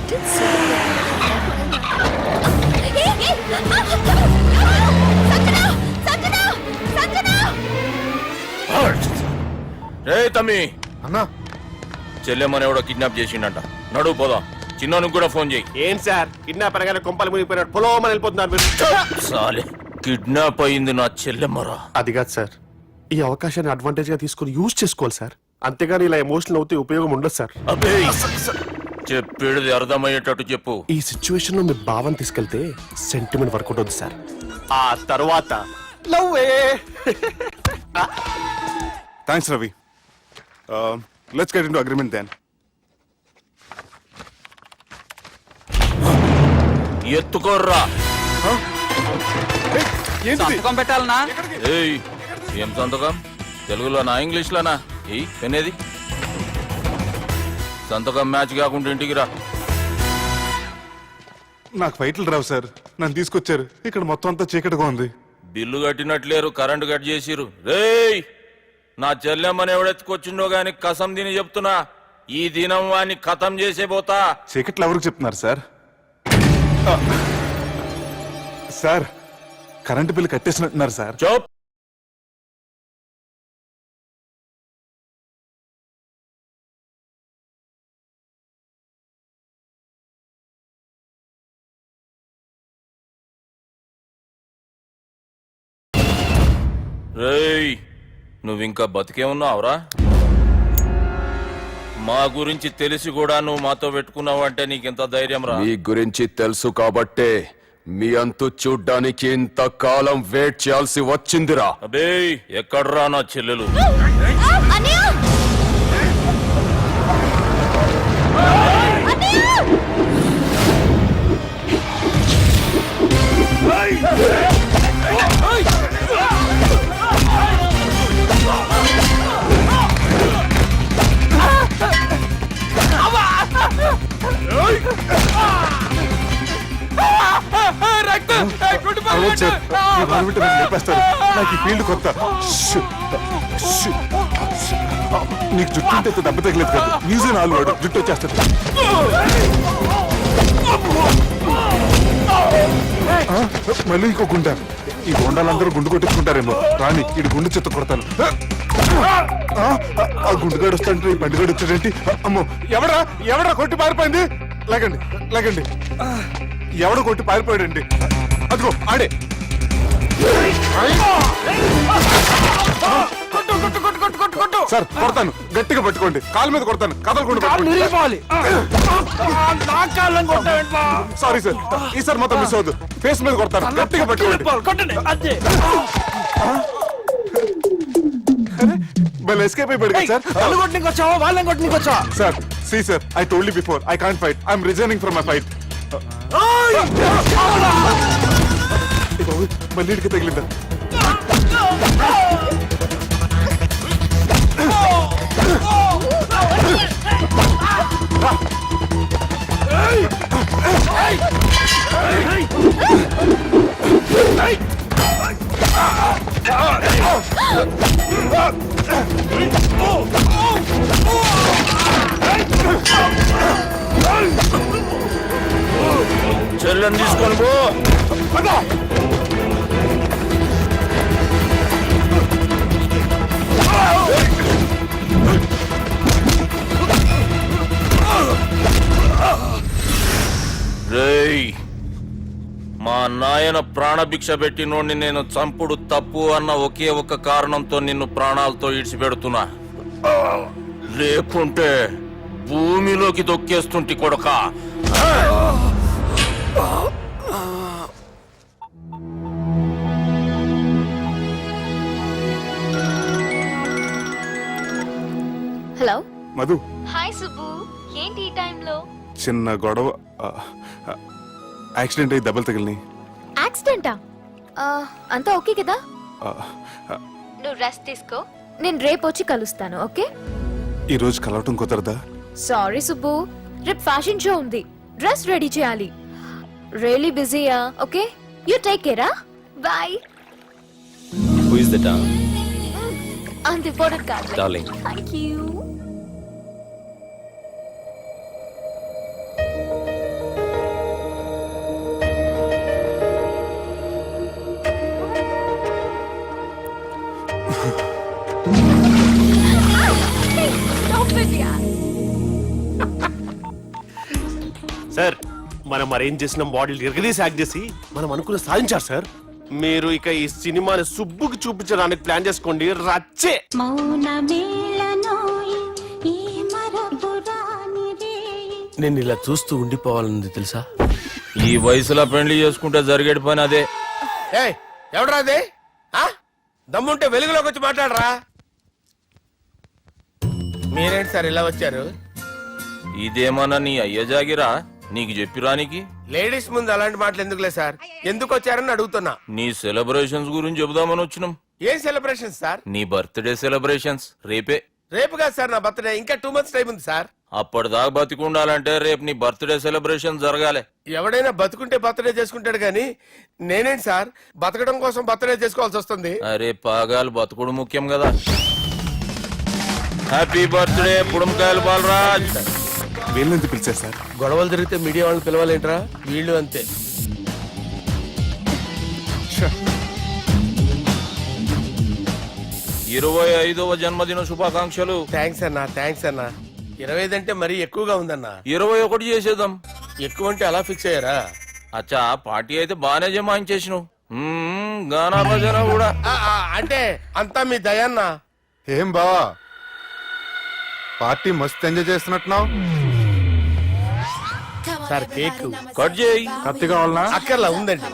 రే తమ్మి అన్నా, చెల్లెమ్మని ఎవడో కిడ్నాప్ చేసిండంట. నడువు పోదాం. చిన్నోనికి కూడా ఫోన్ చేయి. ఏం సార్ కిడ్నాప్ అనగానే కొంపలు మునిగిపోయినట్టు పొలోమని వెళ్ళిపోతున్నారు మీరు. సాలే, కిడ్నాప్ అయింది నా చెల్లెమ్మరా. అది కాదు సార్, ఈ అవకాశాన్ని అడ్వాంటేజ్ గా తీసుకుని యూజ్ చేసుకోవాలి సార్. అంతేగాని ఇలా ఎమోషనల్ అవుతే ఉపయోగం ఉండదు సార్. అబ్బే చెప్పేది అర్థమయ్యేటట్టు చెప్పు. ఈ సిచ్యువేషన్ లో మీ భావం తీసుకెళ్తే సెంటిమెంట్ వర్కౌట్ అవుతుంది సార్. ఆ తర్వాత లవ్వే. Thanks Ravi. Let's get into agreement then. ఎత్తుకోర్రా. సంతకం పెట్టాలనా? ఏయ్, ఏం సంతకం? తెలుగులోనా ఇంగ్లీష్లోనా? ఈ పెనేది సంతకం మ్యాచ్ కాకుండా ఇంటికి రా. నాకు ఫైట్లు రావు సార్, నన్ను తీసుకొచ్చారు. ఇక్కడ మొత్తం అంతా చీకటిగా ఉంది. బిల్లు కట్టినట్లేరు, కరెంటు కట్ చేసిరు. రేయ్, నా చెల్లెమ్మని ఎవడెత్తుకొచ్చిండో గాని కసం తిని చెప్తున్నా, ఈ దినం వాణ్ణి ఖతం చేసే పోతా. చీకట్లు ఎవరికి చెప్తున్నారు సార్? సార్, కరెంటు బిల్లు కట్టేసినట్టున్నారు సార్. చోప్. రేయ్, నువ్వింకా బతికే ఉన్నావురా? మా గురించి తెలిసి కూడా నువ్వు మాతో పెట్టుకున్నావంటే నీకెంత ధైర్యం రా? మీ గురించి తెలుసు కాబట్టే మీ అంతు చూడ్డానికి ఇంతకాలం వెయిట్ చేయాల్సి వచ్చిందిరా. అబే, ఎక్కడ్రా నా చెల్లెలు? నాకు ఈ ఫీల్డ్ కొత్త. నీకు జుట్టు ఉంటే దెబ్బ తగిలేదు కదా. న్యూజిలాండ్ ఆలు వాడు జుట్టు వచ్చేస్తుంది. మళ్ళీ ఇంకో గుండె. ఈ గుండాలందరూ గుండు కొట్టించుకుంటారేమో. రాని ఇటు గుండె చెత్త కొడతాను. ఆ గుండుగాడు వస్తాంటే ఈ బండిగాడు వచ్చాడేంటి? అమ్మో, ఎవడా కొట్టి పారిపోయింది? లేకండి లేకండి. ఎవడ కొట్టి పారిపోయాడండి? అదిగో ఆడే. సార్ కొడతాను, గట్టిగా పట్టుకోండి. కాలు మీద కొడతాను, కదలకుండా. సారీ సార్, ఈసారి మొత్తం మిస్ అవద్దు. ఫేస్ మీద కొడతాను, గట్టిగా పట్టుకోండి. ఎస్కేప్ అయిపోయాడు sir. Sir, see sir, I told you before, I can't fight. I'm resigning from my fight. మళ్ళీ ఇడికి తగిలిందా? చెల్లెని తీసుకొని పో. రేయ్, మా నాయన ప్రాణభిక్ష పెట్టినోడిని నేను చంపుడు తప్పు అన్న ఒకే ఒక్క కారణంతో నిన్ను ప్రాణాలతో ఇడిచిపెడుతున్నా. లేకుంటే భూమిలోకి దొక్కేస్తుంటి కొడక. హలో మధు. హాయ్ సుబ్బు, ఏంటి ఈ టైంలో? చిన్న గొడవ, యాక్సిడెంట్ అయ్యి దెబ్బలు తగిలినాయి. యాక్సిడెంటా? అంతా ఓకే కదా? నువ్వు రెస్ట్ తీసుకో, నేను రేపు వచ్చి కలుస్తాను. ఓకే? ఈ రోజు కలవటం కుదరదా? సారీ సుబ్బు, రేపు ఫ్యాషన్ షో ఉంది, డ్రెస్ రెడీ చేయాలి. రియలీ బిజీయా? Okay, you take care. Bye. Who is that? అంత ఇంపార్టెంట్ కాదు. Thank you. సార్ మనం అరేంజ్ చేసిన మోడల్ ఎరగదీసి యాక్ట్ చేసి మనం అనుకున్న సాధించారు సార్. మీరు ఇక ఈ సినిమాని సుబ్బుకి చూపించడానికి ప్లాన్ చేసుకోండి. రచ్చే. నేను ఇలా చూస్తూ ఉండిపోవాలని తెలుసా? ఈ వయసులో పెళ్లి చేసుకుంటే జరిగేటి పని అదే. ఎవడరా అదే? దమ్ముంటే వెలుగులోకి వచ్చి మాట్లాడరా. మీరేంటి సార్ ఇలా వచ్చారు? ఇదేమన్నా నీ అయ్య జాగిరా నీకు చెప్పిరానికి? లేడీస్ ముందు అలాంటి మాటలు ఎందుకులే సార్, ఎందుకు వచ్చారని అడుగుతున్నా. నీ సెలబ్రేషన్స్ గురించి చెబుదామని వచ్చినాం. ఏం సెలబ్రేషన్ సార్? నీ బర్త్డే సెలబ్రేషన్స్ రేపే. రేపు కాదు సార్ నా బర్త్డే, ఇంకా 2 months టైం ఉంది సార్. అప్పటిదాకా బతికుండాలంటే రేపు నీ బర్త్డే సెలబ్రేషన్ జరగాలి. ఎవడైనా బతుకుంటే బర్త్డే చేసుకుంటాడు కానీ నేనేంటి సార్ బతకడం కోసం బర్త్డే చేసుకోవాల్సి వస్తుంది? అరే పాగాలు బతుకుడు ముఖ్యం కదా. హ్యాపీ బర్త్డే పుడంకాయలు బాలరాజ్. వీళ్ళెందుకు పిలిచారు సార్? గొడవలు జరిగితే మీడియా వాళ్ళు పిలవాలేంట్రా? వీళ్ళు అంతే. 25వ జన్మదిన శుభాకాంక్షలు. థ్యాంక్స్ అన్నా, థ్యాంక్స్ అన్నా. 25 అంటే మరీ ఎక్కువగా ఉందన్నా. 21 చేసేద్దాం. ఎక్కువ అంటే అలా ఫిక్స్ అయ్యారా? అచ్చా పార్టీ అయితే బానే జమాయించేసినావు. గానా భజన కూడా. అంటే అంతా మీ దయన్నా. ఏం బావా పార్టీ మస్తు ఎంజాయ్ చేస్తున్నట్టున్నావు. సార్ కేక్ కట్ చేయి. కత్తి కావాలనా? అక్కర్లా ఉందండి.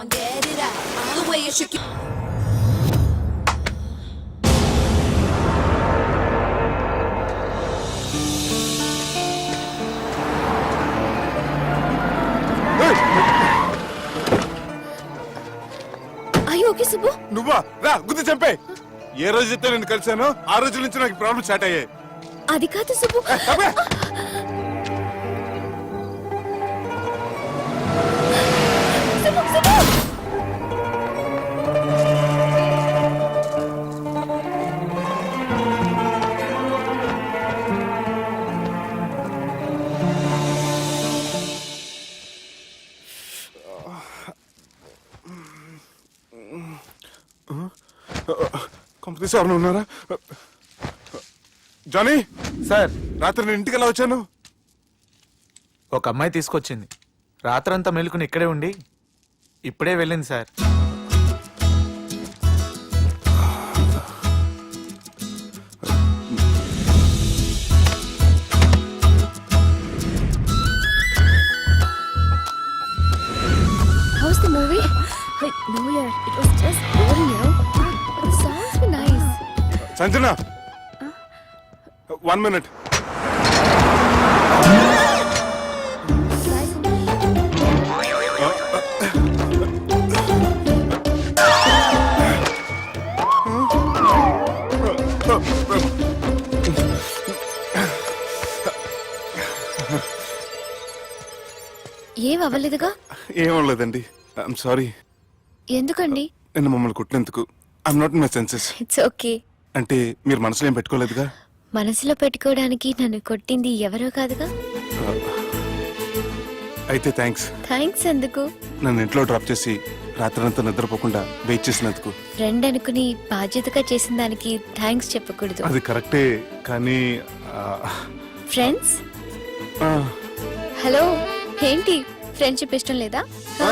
అయ్యో ఓకే సుబ్బు. నువ్వా? రా గుద్ది చంపే. ఏ రోజైతే నేను కలిసానో ఆ రోజు నుంచి నాకు ప్రాబ్లం స్టార్ట్ అయ్యాయి. అది కాదు సుబ్బు. సుబ్బు, సుబ్బు. కంపెనీస్ ఎవరైనా ఉన్నారా? జానీ సార్, రాత్రి నేను ఇంటికి ఎలా వచ్చాను? ఒక అమ్మాయి తీసుకొచ్చింది. రాత్రంతా మెలుకుని ఇక్కడే ఉండి ఇప్పుడే వెళ్ళింది sir. How's the movie? Wait, no yaar, it was just boring, yaar. The songs were nice. Sanjana 1 minute. ఏం అవ్వలేదుగా? ఏం లేదండి. I'm sorry. ఎందుకండి? నిన్న మమ్మల్ని కుట్టినందుకు I'm not in my senses. It's okay. అంటే మీరు మనసులో ఏం పెట్టుకోలేదుగా? మనసులో పెట్టుకోవడానికి నన్ను కొట్టింది ఎవరో కాదుగా. అయితే థ్యాంక్స్. థ్యాంక్స్ ఎందుకు? నన్ను ఇంట్లో డ్రాప్ చేసి రాత్రంతా నిద్రపోకుండా వెయిట్ చేసినందుకు. ఫ్రెండ్ అనుకుని బాధ్యతగా చేసిన దానికి థ్యాంక్స్ చెప్పకూడదు. అది కరెక్టే కానీ ఫ్రెండ్స్ ఆ, హలో, ఏంటి ఫ్రెండ్షిప్ ఇష్టం లేదా? ఆ,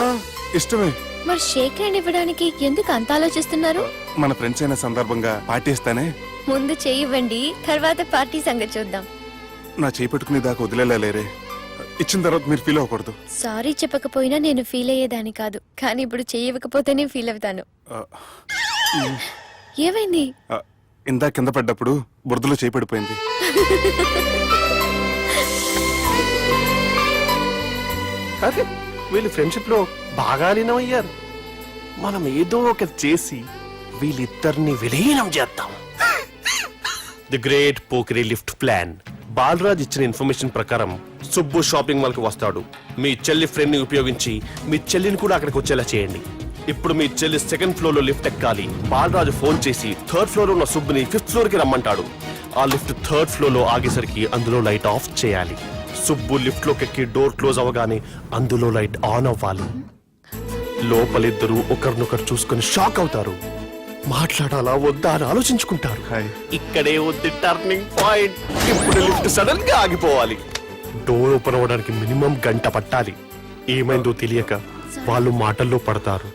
ఇష్టమే. మరి షేక్ హ్యాండ్ ఇవ్వడానికి ఎందుకు అంత ఆలోచిస్తున్నారు? మన ఫ్రెండ్స్ అయిన సందర్భంగా పార్టీ ఇస్తానే. ముందు చేయివ్వండి, తర్వాత పార్టీ సంగతి చూద్దాం. నా చేయి పెట్టుకునే దాకా వదిలేలేరే. ఇచ్చిన తర్వాత మీరు ఫీల్ అవ్వకూడదు. సారీ చెప్పకపోయినా నేను ఫీల్ అయ్యేదాన్ని కాదు, కానీ ఇప్పుడు చేయకపోతేనే ఫీల్ అవుతాను. ఆ, ఏమైంది? ఆ, ఇందా కింద పడ్డప్పుడు బురదలో చేయి పడిపోయింది. అరే వీళ్ళు ఫ్రెండ్షిప్ లో బాగా లీనమయ్యారు. మనం ఏదో ఒకటి చేసి వీళ్ళిద్దరిని విలీనం చేద్దాం. ది గ్రేట్ పోకరీ లిఫ్ట్ ప్లాన్. బాలరాజ్ ఇచ్చిన ఇన్ఫర్మేషన్ ప్రకారం సుబ్బు షాపింగ్ మాల్ కి వస్తాడు. మీ చెల్లి ఫ్రెండ్ ని ఉపయోగించి మీ చెల్లిని కూడా అక్కడికి వచ్చేలా చేయండి. ఇప్పుడు మీ చెల్లి 2nd floor లో లిఫ్ట్ ఎక్కాలి. బాలరాజు ఫోన్ చేసి 3rd floor లో ఉన్న సుబ్బుని 5th floor కి రమ్మంటాడు. ఆ లిఫ్ట్ 3rd floor లో ఆగేసరికి అందులో లైట్ ఆఫ్ చేయాలి. సుబ్బు లిఫ్ట్ లోకి ఎక్కి డోర్ క్లోజ్ అవ్వగానే అందులో లైట్ ఆన్ అవ్వాలి. లోపలిద్దరూ ఒకరినొకరు చూసుకుని షాక్ అవుతారు. మాట్లాడాలా వద్దా అని ఆలోచించుకుంటారు. హాయ్. ఇక్కడే ఉంది టర్నింగ్ పాయింట్. ఇప్పుడు లిఫ్ట్ సడన్ గా ఆగిపోవాలి. డోర్ ఓపెన్ అవ్వడానికి మినిమం గంట పట్టాలి. ఏమైందో తెలియక వాళ్ళు మాటల్లో పడతారు.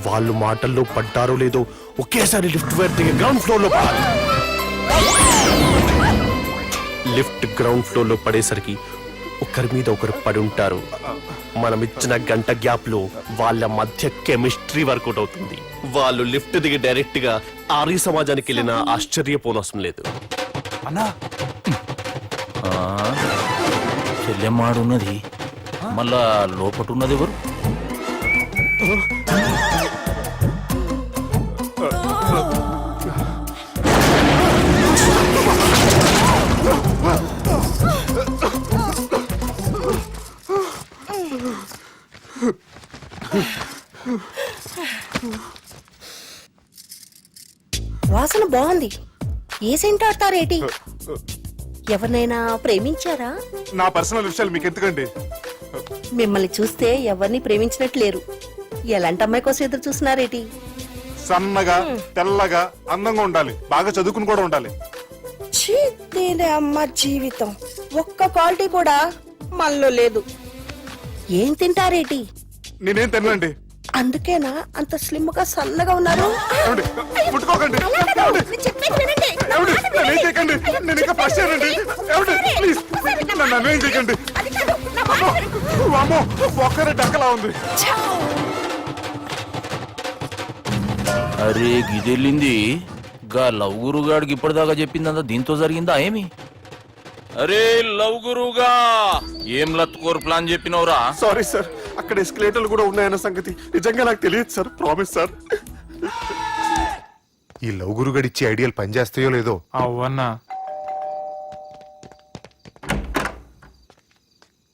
వాళ్ళు మాటల్లో పడ్డారో లేదో ఒకేసారి లిఫ్ట్ వైర్ దిగి గ్రౌండ్ ఫ్లోర్ లో పడాలి. లిఫ్ట్ గ్రౌండ్ ఫ్లోర్ లో పడేసరికి ఒకరి మీద ఒకరు పడి ఉంటారు. మనం ఇచ్చిన గంట గ్యాప్ లో వాళ్ళ మధ్య కెమిస్ట్రీ వర్కౌట్ అవుతుంది. వాళ్ళు లిఫ్ట్ దిగి డైరెక్ట్ గా ఆర్య సమాజానికి వెళ్ళినా ఆశ్చర్యపోనవసరం లేదు. అన్నా చెల్లెమ్మాడున్నది, మళ్ళా లోపటున్నది ఎవరు? వాసన బాగుంది. ఏ సెంట్ ఆడతారేటి? ఎవరినైనా ప్రేమించారా? నా పర్సనల్ విషయాలు మీకు ఎందుకండి? మిమ్మల్ని చూస్తే ఎవరిని ప్రేమించినట్లేరు. ఎలాంటి అమ్మాయి కోసం ఎదురు చూస్తున్నారేటి? సన్నగా తెల్లగా అందంగా ఉండాలి, బాగా చదువుకుని కూడా ఉండాలి. ఛీ, దీని అమ్మ జీవితం ఒక్క క్వాలిటీ కూడా మనలో లేదు. ఏం తింటారేటి? నేనేం తినండి. అందుకేనా అంత స్లిమ్ గా సన్నగా ఉన్నారు? ఏమండి? ముట్టుకోకండి. ఏమండి? ఏమండి? నన్నేం చేయకండి. నేను ఇంకా ఫస్ట్ చేయనండి. ఏమండి? ప్లీజ్ నన్ను ఏం చేయకండి. అమ్మో, ఒక్కరే డక్కలా ఉంది. అరే గిదెళ్ళింది గా లవ్ గురుగాడికి ఇప్పటిదాకా చెప్పిందంతా దీంతో జరిగిందా ఏమి? అరే లవ్ గురుగా ఏం లత్కోర్ ప్లాన్ చెప్పినవురా? సారీ సార్, అక్కడ ఎస్కలేటర్లు కూడా ఉన్నాయన్న సంగతి నిజంగా నాకు తెలియదు సార్. Promise sir. ఈ లవ్ గురుగడి ఇచ్చే ఐడియాలు పనిచేస్తాయో లేదో. అవ్వన్నా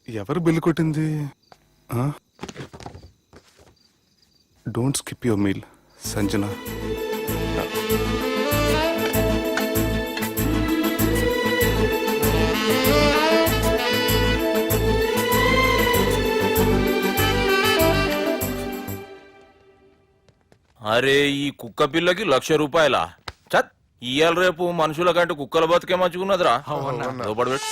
ఎవరు బిల్లు కొట్టింది? Don't skip your meal Sanjana. అరే ఈ కుక్క పిల్లకి 1,00,000 రూపాయలా? చత్ ఇయ్యాల రేపు మనుషుల కంటే కుక్కల బతికే మంచుకున్నదిరా. లోపడి పెట్టు.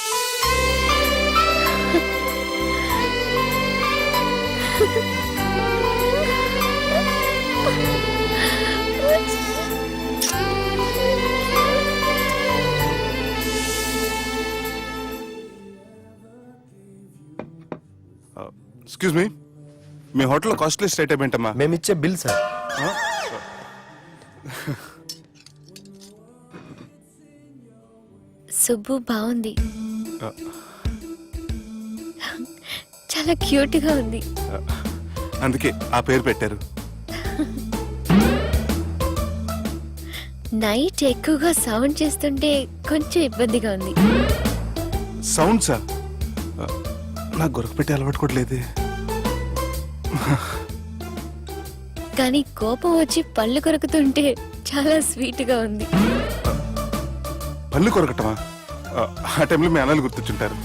ఎక్స్క్యూజ్ మీ, మీ హోటల్లో కాస్ట్లీ స్టేట్ ఏంటమ్మా? మేమిచ్చే బిల్ సార్. సుబ్బు బాగుంది, చాలా క్యూట్ గా ఉంది. అందుకే ఆ పేరు పెట్టారు. నైట్ ఎక్కువగా సౌండ్ చేస్తుంటే కొంచెం ఇబ్బందిగా ఉంది. సౌండ్సా? నాకు గొరక పెట్టి అలవాటు కూడా లేదే. కానీ కోపం వచ్చి పళ్ళు కొరుకుతుంటే చాలా స్వీట్ గా ఉంది. పళ్ళు కొరకటమా? ఆ టైంలో మీ అన్నలు గుర్తొచ్చుంటారు.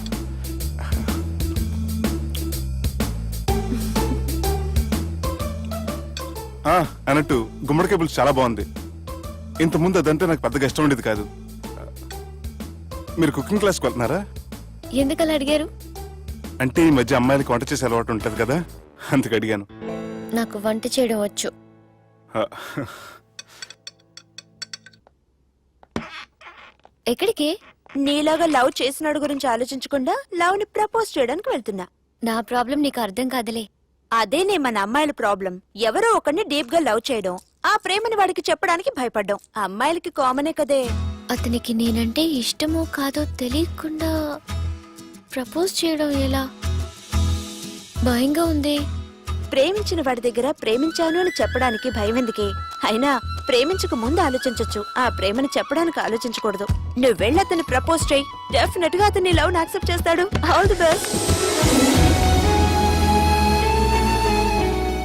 అన్నట్టు గుమ్మడికాయ పులుసు చాలా బాగుంది. ఇంతకుముందు అదంటే నాకు పెద్దగా ఇష్టం ఉండేది కాదు. మీరు కుకింగ్ క్లాస్కి వెళ్తున్నారా? ఎందుకలా అడిగారు? అంటే ఈ మధ్య అమ్మాయిలకి వంట చేసే అలవాటు ఉంటుంది కదా, అందుకు అడిగాను. నాకు వంట చేయడం వచ్చు. ఎక్కడికి? నీలాగా లవ్ చేసినాడు గురించి ఆలోచించకుండా లవ్ ని ప్రపోజ్ చేయడానికి వెళ్తున్నా. నా ప్రాబ్లం నీకు అర్థం కాదులే. అదేనే మన అమ్మాయిల ప్రాబ్లం. ఎవరో ఒకరిని డీప్ గా లవ్ చేయడం, ఆ ప్రేమని వాడికి చెప్పడానికి భయపడ్డం అమ్మాయిలకి కామనే కదే. అతనికి నేనంటే ఇష్టమో కాదో తెలియకుండా ప్రపోజ్ చేయడం ఎలా? భయంగా ఉంది. ప్రేమించిన వాడి దగ్గర ప్రేమించాను అని చెప్పడానికి భయం ఎందుకే? అయినా ప్రేమించక ముందు ఆలోచించొచ్చు, ఆ ప్రేమని చెప్పడానికి ఆలోచించకూడదు. నువ్వు వెళ్ళి అతన్ని ప్రపోజ్ చేయి, డెఫినెట్ గా అతన్ని లవ్ యాక్సెప్ట్ చేస్తాడు. All the best.